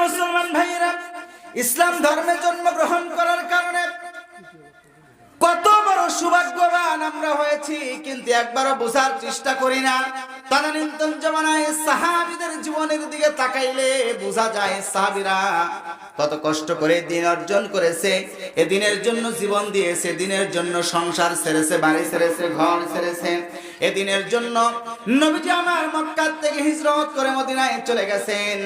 মুসলমান ভাইয়েরা, ইসলাম ধর্মে জন্মগ্রহণ করার কারণে কত বড় সৌভাগ্যবান আমরা হয়েছি, কিন্তু একবারও বোঝার চেষ্টা করি না। তদানীন্তন জামানায় সাহাবীদের জীবনের দিকে তাকাইলে বোঝা যায় সাহাবীরা কত কষ্ট করে দিন অর্জন করেছে, এ দিনের জন্য জীবন দিয়েছে, দিনের জন্য সংসার ছেড়েছে, বাড়ি ছেড়েছে, ঘর ছেড়েছে। এ দিনের জন্য নবীজি আমার মক্কা থেকে হিজরত করে মদিনায় চলে গেছেন।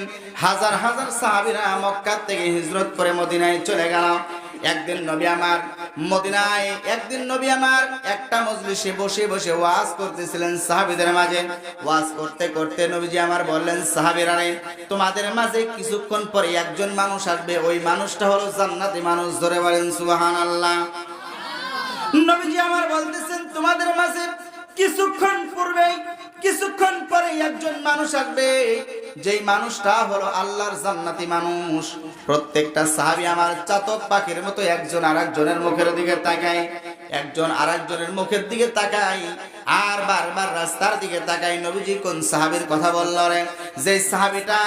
হাজার হাজার সাহাবীরা মক্কা থেকে হিজরত করে মদিনায় চলে গেল। একদিন নবী আমার একটা মজলিসে বসে বসে ওয়াজ করতেছিলেন সাহাবীদের মাঝে। ওয়াজ করতে করতে নবীজি আমার বললেন, সাহাবীরা রে, তোমাদের মাঝে কিছুক্ষণ পরে একজন মানুষ আসবে, ওই মানুষটা হলো জান্নাতি মানুষ। ধরে বলেন সুবহানাল্লাহ। নবীজি আমার বলতেছেন, তোমাদের মাঝে কিছুক্ষণ পরে একজন মানুষ আসবে, যেই মানুষটা হলো আল্লাহর জান্নাতি মানুষ। প্রত্যেকটা সাহাবী আমার চাতক পাখির মতো একজন আরেকজনের মুখের দিকে তাকায়, একজন আরেকজনের মুখের দিকে তাকায়, আর বারবার রাস্তার দিকে তাকায়। নবীজি কোন সাহাবীর কথা বললো রে? যে সাহাবীটা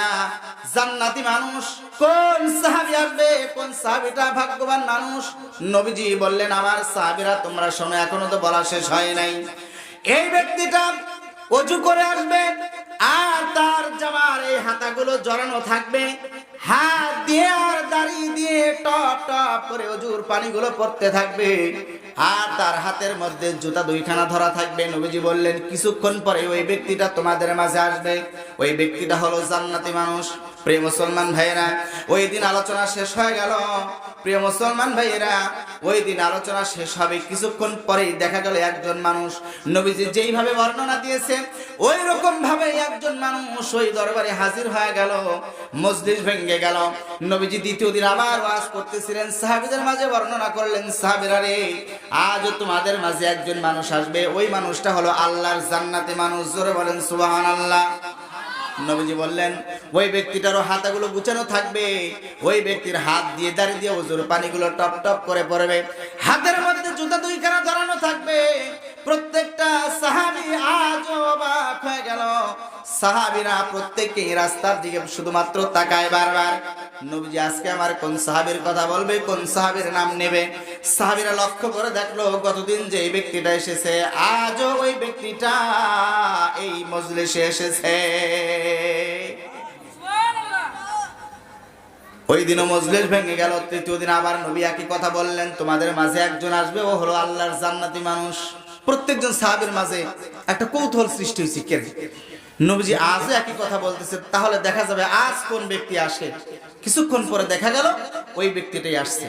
জান্নাতি মানুষ, কোন সাহাবী আসবে, কোন সাহাবীটা ভাগ্যবান মানুষ? নবীজি বললেন, আমার সাহাবীরা তোমরা শোনো, এখনো তো বলা শেষ হয় নাই। এই ব্যক্তিটা ওযু করে আসবে, আর তার জামার এই হাতাগুলো জড়ানো থাকবে, হাত দিয়ে আর দাড়ি দিয়ে টপ টপ করে ওযুর পানিগুলো পড়তে থাকবে, আর তার হাতের মধ্যে জুতা দুইখানা ধরা থাকবে। নবীজি বললেন, কিছুক্ষণ পরে ওই ব্যক্তিটা তোমাদের মাঝে আসবে, ওই ব্যক্তিটা হলো জান্নাতি মানুষ। প্রিয় মুসলমান ভাইয়েরা, ওই দিন আলোচনা শেষ হয়ে গেল। প্রিয় মুসলমান ভাইয়েরা, ওই দিন আলোচনা শেষ হবে, কিছুক্ষণ পরেই দেখা গেল একজন মানুষ, নবীজি যেইভাবে বর্ণনা দিয়েছে ওই রকম ভাবে একজন মানুষ ওই দরবারে হাজির হয়ে গেল। মজলিস ভেঙে গেল। নবীজি দ্বিতীয় দিন আবার ওয়াজ করতেছিলেন, সাহাবীদের মাঝে বর্ণনা করলেন, সাহাবীরা রে, আজ তোমাদের মাঝে একজন মানুষ আসবে, ওই মানুষটা হলো আল্লাহর জান্নাতি মানুষ। জোরে বলেন সুবহানাল্লাহ। নবীজি বললেন, ওই ব্যক্তিটারও হাতগুলো গুছানো থাকবে, ওই ব্যক্তির হাত দিয়ে দাঁড়িয়ে দিয়ে ওযুর পানিগুলো টপ টপ করে পড়বে, হাতের মধ্যে জুতা দুইখানা ধরানো থাকবে। প্রত্যেকটা সাহাবী আজ অবাক হয়ে গেল। সাহাবীরা প্রত্যেকই রাস্তার দিকে শুধুমাত্র তাকায় বারবার। নবীজি আজকে আমার কোন সাহাবীর কথা বলবে, কোন সাহাবীর নাম নেবে? সাহাবীরা লক্ষ্য করে দেখলো, গতদিন যে এই ব্যক্তিটা এসেছে, আজও ওই ব্যক্তিটা এই মজলিসে এসেছে। ওই দিনও মজলিস ভেঙে গেল। তৃতীয় দিন আবার নবী একই কথা বললেন, তোমাদের মাঝে একজন আসবে, ও হলো আল্লাহর জান্নাতি মানুষ। প্রত্যেকজন সাহাবীর মাঝে একটা কৌতূহল সৃষ্টি হয়েছে, কে নবীজি আজও একই কথা বলতেছে, তাহলে দেখা যাবে আজ কোন ব্যক্তি আসে। কিছুক্ষণ পরে দেখা গেল ওই ব্যক্তিটাই আসছে।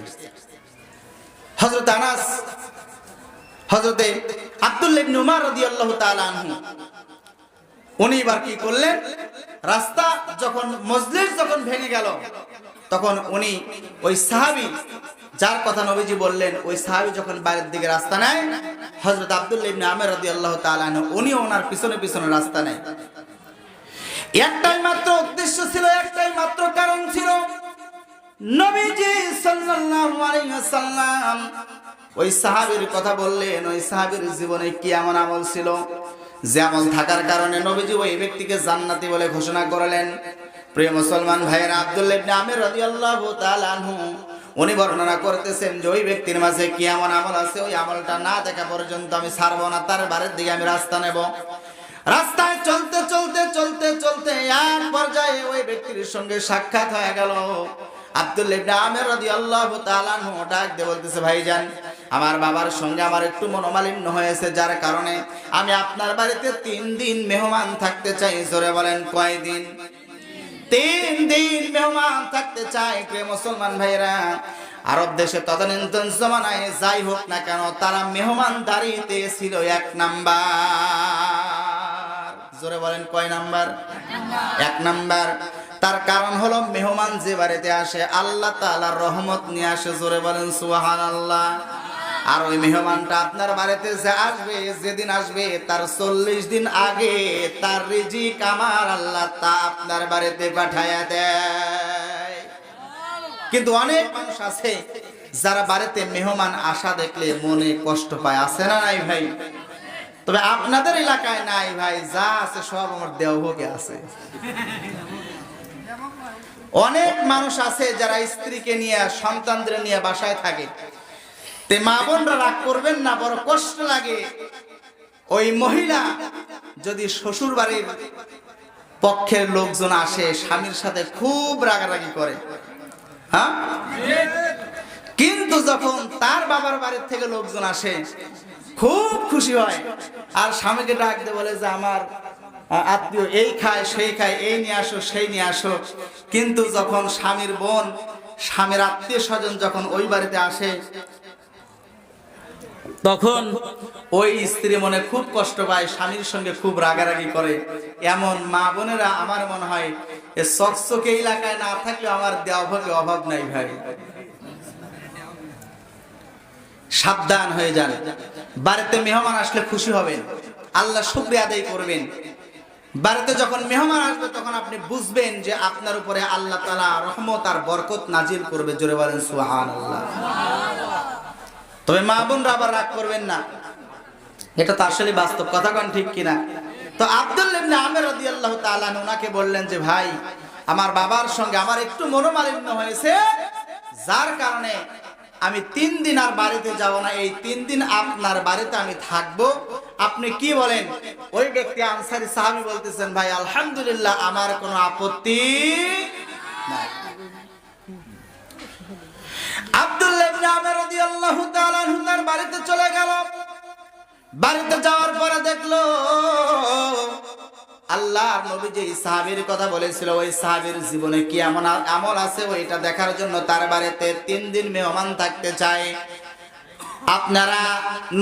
হযরতে আব্দুল্লাহ ইবনে উমর রাদিয়াল্লাহু তাআলা আনহু, উনি এবার কি করলেন, রাস্তা যখন মজলিস যখন ভেঙে গেল, তখন উনি ওই সাহাবী যার কথা নবীজি বললেন, ওই সাহাবী যখন বাইরের দিকে রাস্তা নেয়, হযরত আব্দুল্লাহ ইবনে উমর রাদিয়াল্লাহু তাআলা আনহু উনি ওনার পিছনে পিছনে রাস্তা নেয়। একটাই মাত্র উদ্দেশ্য ছিল, একটাই মাত্র কারণ ছিল, নবীজি সাল্লাল্লাহু আলাইহি ওয়াসাল্লাম ওই সাহাবীর কথা বললেন, ওই সাহাবীর জীবনে কি এমন আমল ছিল যে আমল থাকার কারণে নবীজি ওই ব্যক্তিকে জান্নাতি বলে ঘোষণা করলেন। প্রিয় মুসলমান ভাইয়েরা, আব্দুল্লাহ ইবনে উমর রাদিয়াল্লাহু তাআলা আনহু উনি বর্ণনা করতেছেন যে ওই ব্যক্তির মাঝে কি এমন আমল আছে, ওই আমলটা না দেখা পর্যন্ত আমি ছাড়বো না, তার বাড়ির দিকে আমি রাস্তা নেব। রাস্তায় চলতে চলতে চলতে চলতে এক পর্যায়ে ওই ব্যক্তির সঙ্গে সাক্ষাৎ হয়ে গেল। আব্দুল্লাহ ইবনে উমর রাদিয়াল্লাহু তাআলা আনহু ডাক দিয়ে বলতেছে, ভাইজান, আমার বাবার সঙ্গে আমার একটু মনোমালিন্য হয়েছে, যার কারণে আমি আপনার বাড়িতে 3 দিন মেহমান থাকতে চাই। জোরে বলেন, কয় দিন? 3 দিন মেহমান থাকতে চাই। প্রিয় মুসলমান ভাইরা, আরব দেশে তদানীন্তন জামানায় যাই হোক না কেন, তারা মেহমানদারিতে ছিল 1 নাম্বার। জোরে বলেন, কয় নাম্বার? 1 নাম্বার। তার কারণ হলো, মেহমান যে বাড়িতে আসে আল্লাহ তাআলার রহমত নিয়ে আসে। জোরে বলেন সুবহানাল্লাহ। আর ওই মেহমানটা আপনার বাড়িতে যে আসবে, যেদিন আসবে তার 40 দিন আগে তার রিজিক আমার আল্লাহ তা আপনার বাড়িতে পাঠায়া দেয়। কিন্তু অনেক মানুষ আছে যারা বাড়িতে মেহমান আসা দেখলে মনে কষ্ট পায়, আছে না নাই ভাই? তবে আপনাদের এলাকায় নাই ভাই, যা আছে সব আমার দেওভোগে আছে। অনেক মানুষ আছে যারা স্ত্রীকে নিয়ে সন্তানদের নিয়ে বাসায় থাকে, তে মা বোনরা রাগ করবেন না, বড় কষ্ট লাগে। ওই মহিলা যদি শ্বশুর বাড়ির পক্ষের লোকজন আসে স্বামীর সাথে খুব রাগারাগি করে, হ্যাঁ, কিন্তু যখন তার বাবার বাড়ির থেকে লোকজন আসে খুব খুশি হয় আর স্বামীকে ডাক দিয়ে বলে যে আমার আত্মীয় এই খায় সেই খায়, এই নিয়ে আসো সেই নিয়ে আসো। কিন্তু যখন স্বামীর বোন স্বামীর আত্মীয় স্বজন যখন ওই বাড়িতে আসে তখন ওই স্ত্রী মনে খুব কষ্ট পায়, স্বামীর সঙ্গে খুব রাগারাগি করে। এমন মা বোনেরা আমার মনে হয় এ চকচকে এলাকায় না থাকলে আমার দেওয়া ভাগে অভাব নাই ভাই। সাবধান হয়ে যান। বাড়িতে মেহমান আসলে খুশি হবেন, আল্লাহ শুকরিয়া আদায় করবেন। বাড়িতে যখন মেহমান আসবে তখন আপনি বুঝবেন যে আপনার উপরে আল্লাহ তাআলা রহমত আর বরকত নাজিল করবে। জোরে বলেন সুবহানাল্লাহ। তবে মা বোনরা আবার রাগ করবেন না, এটা তো আসলে বাস্তব কথা, কোন ঠিক কিনা? তো আব্দুল্লাহ ইবনে আমির রাদিয়াল্লাহু তাআলা ওনাকে বললেন যে ভাই, আমার বাবার সঙ্গে আমার একটু মনোমালিন্য হয়েছে, যার কারণে আমি 3 দিন আর বাড়িতে যাব না, এই 3 দিন আপনার বাড়িতে আমি থাকবো, আপনি কি বলেন? ওই ব্যক্তি আনসারী সাহাবী বলতেছেন ভাই আলহামদুলিল্লাহ, আমার কোনো আপত্তি নাই। আব্দুল্লাহ ইবনে আমির রাদিয়াল্লাহু তাআলা তার বাড়িতে চলে গেল। বাড়িতে যাওয়ার পরে দেখলো আল্লাহর নবী যে সাহাবীর কথা বলেছিল ওই সাহাবীর জীবনে কি এমন আমল আছে ওইটা দেখার জন্য তার বাড়িতে 3 দিন মেহমান থাকতে চায়। আপনারা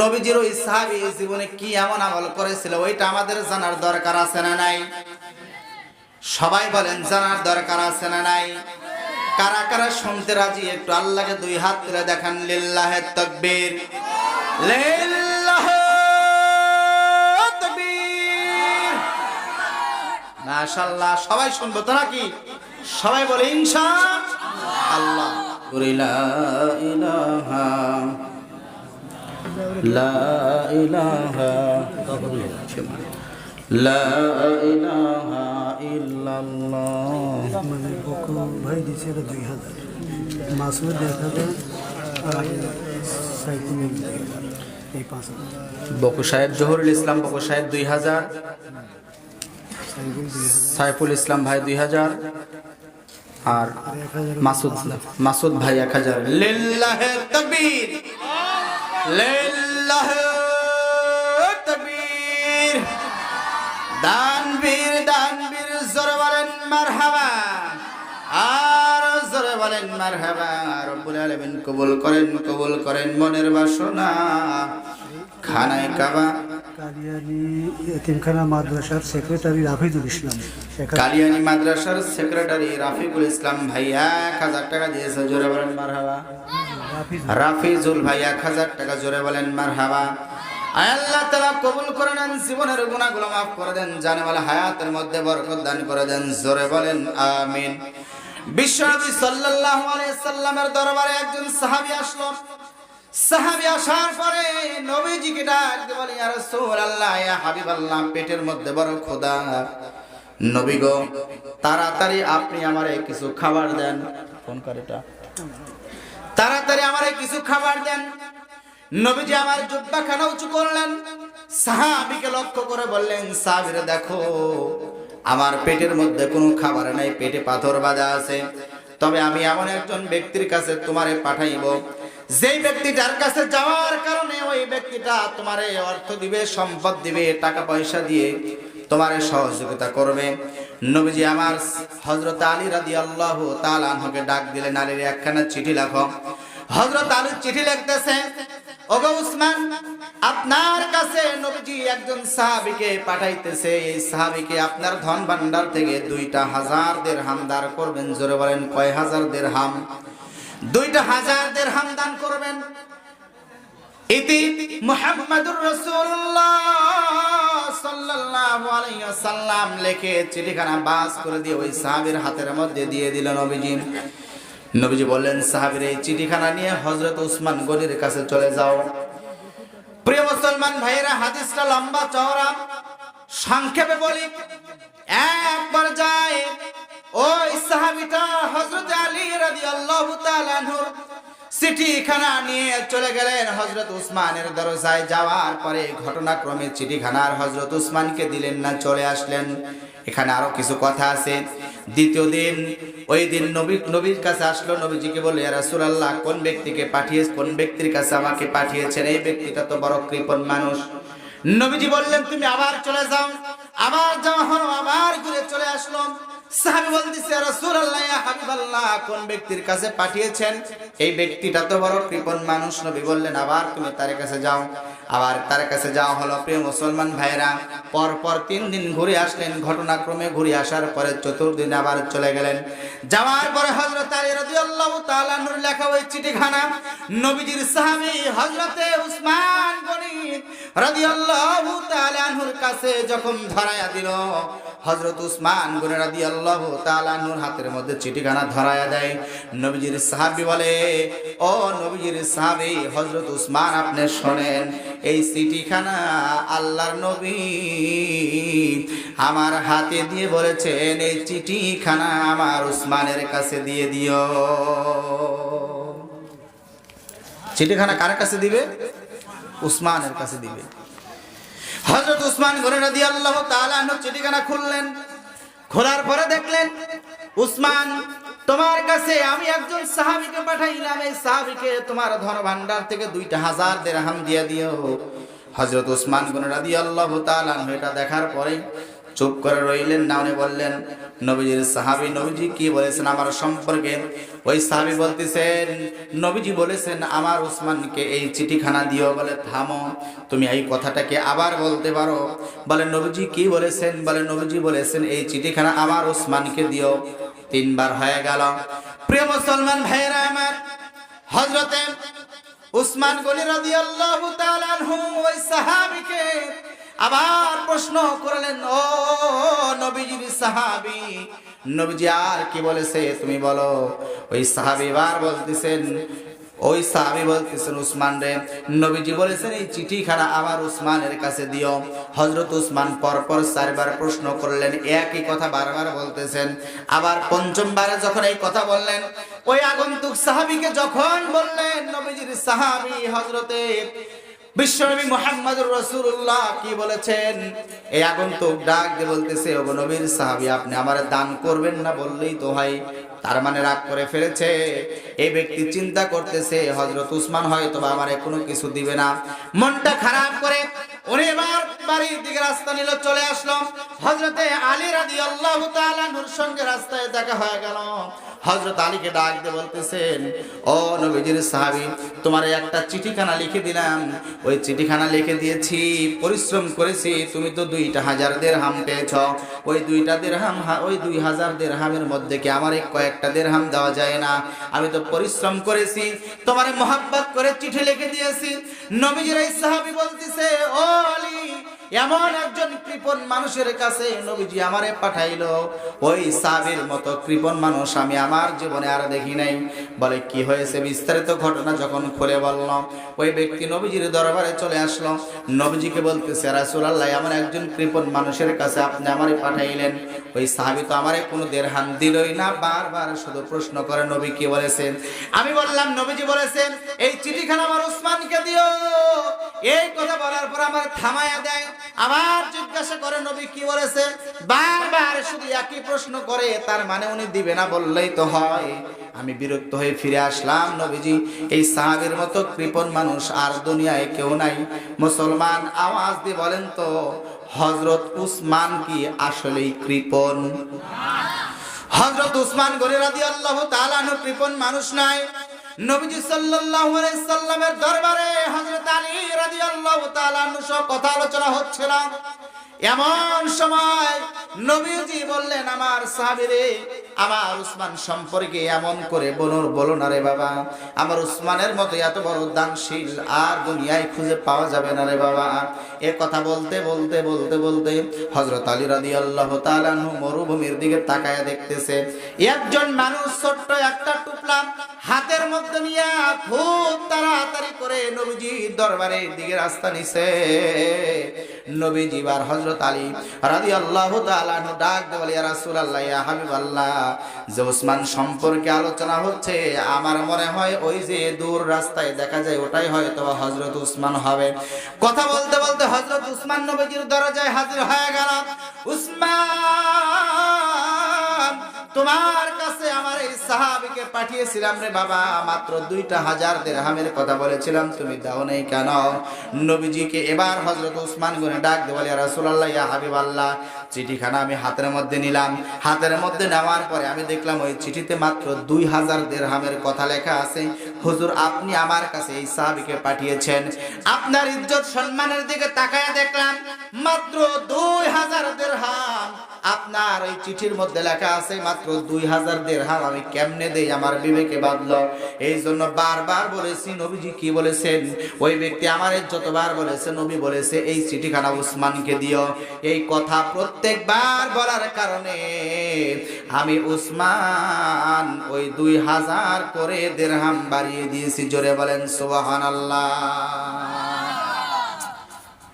নবীজির ওই সাহাবী জীবনে কি এমন আমল করেছিল ওইটা আমাদের জানার দরকার আছে না নাই? সবাই বলেন জানার দরকার আছে না নাই? কারা কারা শুনতে রাজি একটু আল্লাহকে 2 হাত তুলে দেখান। লিল্লাহে তাকবীর, লিল্লাহে তাকবীর। মাশাআল্লাহ, সবাই শুনবো তো নাকি? সবাই বলে ইনশাআল্লাহ। লা ইলাহা লা ইলাহা লা ইলাহা ইল্লাল্লাহ। মানে বকু ভাই দিছে 2000, মাসুদ 1000 আর সাইকুল এই 5000। বকু সাহেব জহুরুল ইসলাম বকু সাহেব 2000, সাইফুল ইসলাম ভাই 2000 আর মাসুদ ভাই 1000। লিল্লাহে তাকবীর, লিল্লাহে তাকবীর। দানবীর দানবীর জোরে বলেন মারহাবা, আর জোরে বলেন মারহাবা। রব্বুল আলামিন কবুল করেন মনের বাসনা। খানায় কাবা কালিয়ানি এতিমখানা মাদ্রাসার সেক্রেটারি রাফিজুল ইসলাম, কালিয়ানি মাদ্রাসার সেক্রেটারি রাফিকুল ইসলাম ভাই 1000 টাকা দিয়েছে। জোরে বলেন মারহাবা। রাফিজুল ভাই 1000 টাকা। জোরে বলেন মারহাবা। আল্লাহ তাআলা কবুল করে নেন, জীবনের গুনাহগুলো maaf করে দেন, জানেওয়ালা হায়াতের মধ্যে বরকত দান করে দেন। জোরে বলেন আমিন। বিশ্বনবী সাল্লাল্লাহু আলাইহি সাল্লামের দরবারে একজন সাহাবী আসলো। সাহাবী আসার পরে নবীজিকে ডাক দিয়ে বলে ইয়া রাসূলুল্লাহ, ইয়া হাবিবাল্লাহ, পেটের মধ্যে বড় ক্ষুধা, নবী গো তাড়াতাড়ি আপনি আমারে কিছু খাবার দেন। ফোন করে এটা, তাড়াতাড়ি আমারে কিছু খাবার দেন। নবীজি আমার জুব্বাখানা উঁচু করলেন, সাহাবীকে লক্ষ্য করে বললেন সাহাবীরে দেখো আমার পেটের মধ্যে কোনো খাবার নাই, পেটে পাথর বাঁধা আছে। তবে আমি এমন একজন ব্যক্তির কাছে তোমারে পাঠাইব, যেই ব্যক্তিটার কাছে যাওয়ার কারণে ওই ব্যক্তিটা তোমারে অর্থ দিবে, সম্পদ দিবে, টাকা পয়সা দিয়ে তোমারে সহযোগিতা করবে। নবীজি আমার হযরত আলী রাদিয়াল্লাহু তাআলা আনহুকে ডাক দিলেন, আলীর একখানা চিঠি লেখো। হযরত আলী চিঠি লিখতেছে, ওগো উসমান, আপনার কাছে নবীজি একজন সাহাবীকে পাঠাইতেছে, এই সাহাবীকে আপনার ধন ভান্ডার থেকে 2000 দিরহাম দান করবেন। জোরে বলেন কয় হাজার দিরহাম? 2000 দিরহাম দান করবেন। ইতি মুহাম্মাদুর রাসূলুল্লাহ সাল্লাল্লাহু আলাইহি ওয়াসাল্লাম লিখে চিঠিখানা বাস করে দিয়ে ওই সাহাবীর হাতের মধ্যে দিয়ে দিল নবীজি। নবীজি বললেন সাহাবীর এই চিঠিখানা নিয়ে হযরত উসমান গনির কাছে চলে যাও। প্রিয় মুসলমান ভাইরা, হাদিসটা লম্বা চওড়া, সংক্ষেপে বলি। এক পর্যায়ে ওই সাহাবীটা হযরত আলী রাদিয়াল্লাহু তাআলা আনহুর চিঠিখানা নিয়ে চলে গেলেন হযরত উসমানের দরজায়। যাওয়ার পরে ঘটনাক্রমে চিঠিখানার হযরত উসমানকে দিলেন না, চলে আসলেন। এখানে আরো কিছু কথা আছে। দ্বিতীয় দিন ওই দিন নবীর কাছে আসলো, নবীজিকে বলল, ইয়া রাসূলুল্লাহ, কোন ব্যক্তির কাছে আমাকে পাঠিয়েছেন? এই ব্যক্তিটা তো বড় কৃপণ মানুষ। নবীজি বললেন, তুমি আবার চলে যাও। আবার যাওয়া হলো, আবার ঘুরে চলে আসলো। সাহাবী বলতেছে, ইয়া রাসূলুল্লাহ, ইয়া হাবিবাল্লাহ, কোন ব্যক্তির কাছে পাঠিয়েছেন? এই ব্যক্তিটা তো বড় কৃপণ মানুষ। নবী বললেন, আবার তুমি তার কাছে যাও। আবার তার কাছে যাওয়া হলো। প্রিয় মুসলমান ভাইরা, পর 3 দিন ঘুরে আসলেন। ঘটনাক্রমে ঘুরে আসার পরে 4th দিন আবার চলে গেলেন। যাওয়ার পরে হযরত আলী রাদিয়াল্লাহু তাআলা আনহুর লেখা ওই চিঠিখানা নবীজির সাহাবী হযরতে উসমান গনি রাদিয়াল্লাহু তাআলা আনহুর কাছে যখন ধরায়া দিল, হযরত উসমান গনি রাদিয়াল্লাহু তাআলা আনহুর হাতের মধ্যে চিঠিখানা ধরায়া দেয়। নবীজির সাহাবী বলে, ও নবীজির সাহাবী হযরত উসমান, আপনি শুনেন, এই চিঠিখানা আল্লাহর নবী আমার হাতে দিয়ে বলেছেন, এই চিঠিখানা আমার উসমানের কাছে দিয়ে দিও। চিঠিখানা কার কাছে দিবে? উসমানের কাছে দিবে। হযরত উসমান গনি রাদিয়াল্লাহু তাআলা আনহু চিঠিখানা খুললেন। খোলার পরে দেখলেন, উসমান, তোমার কাছে আমি একজন সাহাবীকে পাঠাইলাম, এই সাহাবীকে তোমার ধন ভান্ডার থেকে 2000 দিরহাম দিয়ে দিও। হযরত উসমান গনি রাদিয়াল্লাহু তাআলা আনহু এটা দেখার পরে চুপ করে রইলেন না। উনি বললেন, নবীজির সাহাবী, নবীজি কি বলেছেন আমার সম্পর্কে? ওই সাহাবী বলতেছেন, নবীজি বলেছেন আমার উসমানকে এই চিঠিখানা দিও। বলে, থামো, তুমি এই কথাটাকে আবার বলতে পারো। বলে, নবীজি কি বলেছেন? বলে, নবীজি বলেছেন এই চিঠিখানা আমার উসমানকে দিও। 3 বার হয়ে গেল। প্রিয় মুসলমান ভাইরা আমার, হযরতে উসমান গনি রাদিয়াল্লাহু তাআলা আনহু ওই সাহাবীকে আবার প্রশ্ন করলেন, ও নবীজির সাহাবী, নবীজি আর কি বলেছে তুমি বলো। ওই সাহাবী বার বলতেছেন, উসমান রে, নবীজি বলেছেন এই চিঠিখানা আমার উসমানের কাছে দিও। হযরত উসমান পরপর 4 বার প্রশ্ন করলেন, একই কথা বারবার বলতেছেন। আবার 5ম বারে যখন এই কথা বললেন, ওই আগন্তুক সাহাবীকে যখন বললেন, নবীজির সাহাবী হযরতে বিশ্বনবী মুহাম্মদুর রাসূলুল্লাহ কি বলেছেন? এই আগন্তুক ডাক দিয়ে বলতেছে, ও নবীর সাহাবী, আপনি আমারে দান করবেন না বললেই তো হয়। তার মানে রাগ করে ফেলেছে। এই ব্যক্তি চিন্তা করতেছে হযরত উসমান হয়তো আমারে কোনো কিছু দিবে না। মনটা খারাপ করে উনি এবার বাড়ির দিকে রাস্তা নিল, চলে আসলো। হযরতে আলী রাদিয়াল্লাহু তাআলা আনহুর সঙ্গে রাস্তায় দেখা হয়ে গেল। হযরত আলীকে ডাক দিয়ে বলতেছেন, ও নবীজির সাহাবী, তোমার একটা চিঠিখানা লিখে দিলাম। ওই চিঠিখানা লিখে দিয়েছি, পরিশ্রম করেছি। তুমি তো 2000 দিরহাম পেয়েছ। ওই 2000 দিরহামের মধ্যে কি আমার কয়েকটা দিরহাম দেওয়া যায় না? আমি তো পরিশ্রম করেছি, তোমারে মহব্বত করে চিঠি লিখে দিয়েছি। নবীজির এই সাহাবী বলতেছে, ও আলী, এমন একজন কৃপণ মানুষের কাছে নবীজি আমারে পাঠাইলো, ওই সাহাবীর মতো কৃপণ মানুষ আমি আমার জীবনে আর দেখি নাই। বলে, কি হয়েছে? বিস্তারিত ঘটনা যখন খুলে বলল, ওই ব্যক্তি নবীজির দরবারে চলে আসলো। নবীজিকে বলতেছে, রাসূলুল্লাহ, এমন একজন কৃপণ মানুষের কাছে আপনি আমারে পাঠাইলেন। ওই সাহাবী তো আমারে কোনো দিরহাম দিলই না, বারবার শুধু প্রশ্ন করে, নবী কি বলেছেন? আমি বললাম, নবীজি বলেছেন এই চিঠিখানা আমার উসমানকে দিও। এই কথা বলার পর আমার থামায়া দেয়, আবার জিজ্ঞাসা করে, নবী কি বলেছে? বারবার শুধু একই প্রশ্ন করে। তার মানে উনি দিবে না বললেই তো হয়। আমি বিরক্ত হয়ে ফিরে আসলাম। নবীজি, এই সাহাবীর মতো কৃপণ মানুষ আর দুনিয়ায় কেউ নাই। মুসলমান আওয়াজ দিয়ে বলেন তো, হযরত উসমান কি আসলেই কৃপণ? হযরত উসমান গনি রাদিয়াল্লাহু তাআলা আনহু কৃপণ মানুষ নয়। নবীজি সাল্লাল্লাহু আলাইহি সাল্লামের দরবারে হযরত আলী রাদিয়াল্লাহু তাআলা আনহু সহ কথা আলোচনা হচ্ছিল। এমন সময় নবীজি বললেন, আমার সাহাবীরে, আমার উসমান সম্পর্কে এমন করে বলো না রে বাবা। আমার উসমানের মতো এত বড় দানশীল আর দুনিয়ায় খুঁজে পাওয়া যাবে না রে বাবা। এ কথা বলতে বলতে বলতে বলতে হযরত আলী রাদিয়াল্লাহু তাআলা আনহু মরুভূমির দিকে তাকায়া দেখতেছে, একজন মানুষ ছোট্ট একটা টুকলা হাতের মধ্যে নিয়ে খুব তাড়াতাড়ি করে নবীজির দরবারের দিকে রাস্তা নিছে। নবীজি আর হযরত আলী রাদিয়াল্লাহু তাআলা আনহু ডাক দিয়ে বলে, ইয়া রাসূলুল্লাহ, ইয়া হাবিবাল্লাহ, যে উসমান সম্পর্কে আলোচনা হচ্ছে, আমার মনে হয় ওই যে দূর রাস্তায় দেখা যায় ওটাই হয়তো হযরত উসমান হবে। কথা বলতে বলতে হযরত উসমান নবীজির দরজায় হাজির হয়ে গেল। উসমান, তোমার কাছে আমার এই সাহাবীকে পাঠিয়েছিলাম রে বাবা, মাত্র 2,000 দিরহামের কথা বলেছিলাম, তুমি দাও নাই কেন? নবীজিকে এবার হযরত উসমান গনে ডাক দিয়ে বলে, ইয়া রাসূলুল্লাহ, ইয়া হাবিবাল্লাহ, চিঠিখানা আমি হাতের মধ্যে নিলাম। হাতের মধ্যে নেওয়ার পরে আমি দেখলাম ওই চিঠিতে মাত্র 2,000 দিরহামের কথা লেখা আছে। হুজুর, আপনি আমার কাছে এই সাহাবীকে পাঠিয়েছেন, আপনার ইজ্জত সম্মানের দিকে তাকায়া দেখলাম মাত্র 2,000 দিরহাম আপনার ওই চিঠির মধ্যে লেখা আছে, মাত্র 2,000 দিরহাম আমি কেমনে দেই? আমার বিবেকে বাঁধলো। এই জন্য বারবার বলেছি, নবীজি কি বলেছেন? ওই ব্যক্তি আমার যতবার বলেছে, নবী বলেছে এই চিঠিখানা উসমানকে দিও। এই কথা প্রত্যেকবার বলার কারণে আমি উসমান ওই 2,000 করে দিরহাম বাড়িয়ে দিয়েছি। জোরে বলেন সুবহানাল্লাহ।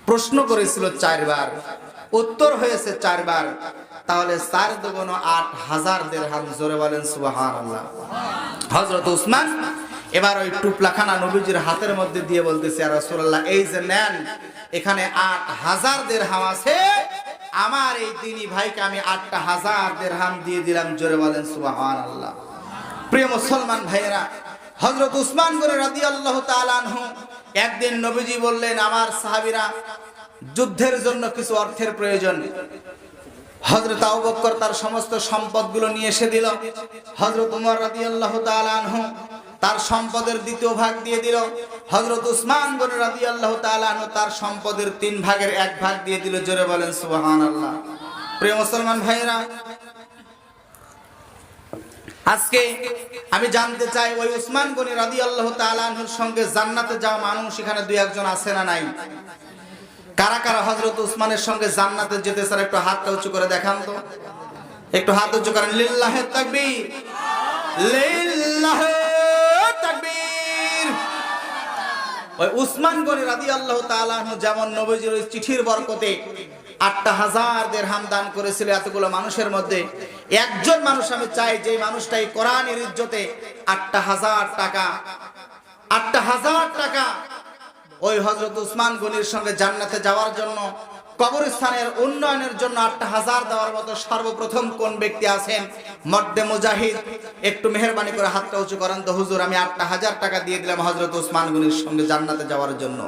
প্রশ্ন করেছিল 4 বার, উত্তর হয়েছে 4 বার, তাহলে 4 দুগুণ 8,000 দিরহাম। জোরে বলেন সুবহানাল্লাহ। হযরত উসমান এবার ওই টুপলাখানা নবীজির হাতের মধ্যে দিয়ে বলতেছে, ইয়া রাসূলুল্লাহ, এই যে নেন, এখানে 8,000 দিরহাম আছে, আমার এই দিনী ভাইকে আমি 8,000 দিরহাম দিয়ে দিলাম। জোরে বলেন সুবহানাল্লাহ। প্রিয় মুসলমান ভাইয়েরা, হযরত উসমান গনি রাদিয়াল্লাহু তাআলা আনহু, একদিন নবীজি বললেন, আমার সাহাবীরা যুদ্ধের জন্য কিছু অর্থের প্রয়োজন। হযরত আবু বকর তার সমস্ত সম্পদগুলো নিয়ে এসে দিল। হযরত ওমর রাদিয়াল্লাহু তাআলা আনহু তার সম্পদের 2য় ভাগ দিয়ে দিল। হযরত উসমান গনি রাদিয়াল্লাহু তাআলা আনহু তার সম্পদের 3 ভাগের 1 ভাগ দিয়ে দিল। জোরে বলেন সুবহানাল্লাহ। প্রিয় মুসলমান ভাইরা, আজকে আমি জানতে চাই, ওই উসমান গনি রাদিয়াল্লাহু তাআলা আনহুর সঙ্গে জান্নাতে যাওয়া মানুষ এখানে 2-1 জন আছে না নাই? কারা কারা হযরত উসমানের সঙ্গে জান্নাতে যেতে চান? একটু হাতটা উঁচু করে দেখান তো, একটু হাত উঁচু করেন। লিল্লাহে তাকবীর, লিল্লাহে তাকবীর। ওই উসমান গনি রাদিয়াল্লাহু তাআলা আনহু যেমন নবীজির ওই চিঠির বরকতে 8,000 দিরহাম দান করেছিল এতগুলো মানুষের মধ্যে, একজন মানুষ আমি চাই যে মানুষটাই কোরআনের ইজ্জতে 8,000 টাকা ওই হযরত উসমান গনির সঙ্গে জান্নাতে যাওয়ার জন্য, কবরস্থানের উন্নয়নের জন্য 8,000 দেওয়ার মতো সর্বপ্রথম কোন ব্যক্তি আছেন? মর্দে মুজাহিদ। একটু মেহেরবানি করে হাতটা উঁচু করেন তো, হুজুর আমি 8,000 টাকা দিয়ে দিলাম হযরত উসমান গনির সঙ্গে জান্নাতে যাওয়ার জন্য।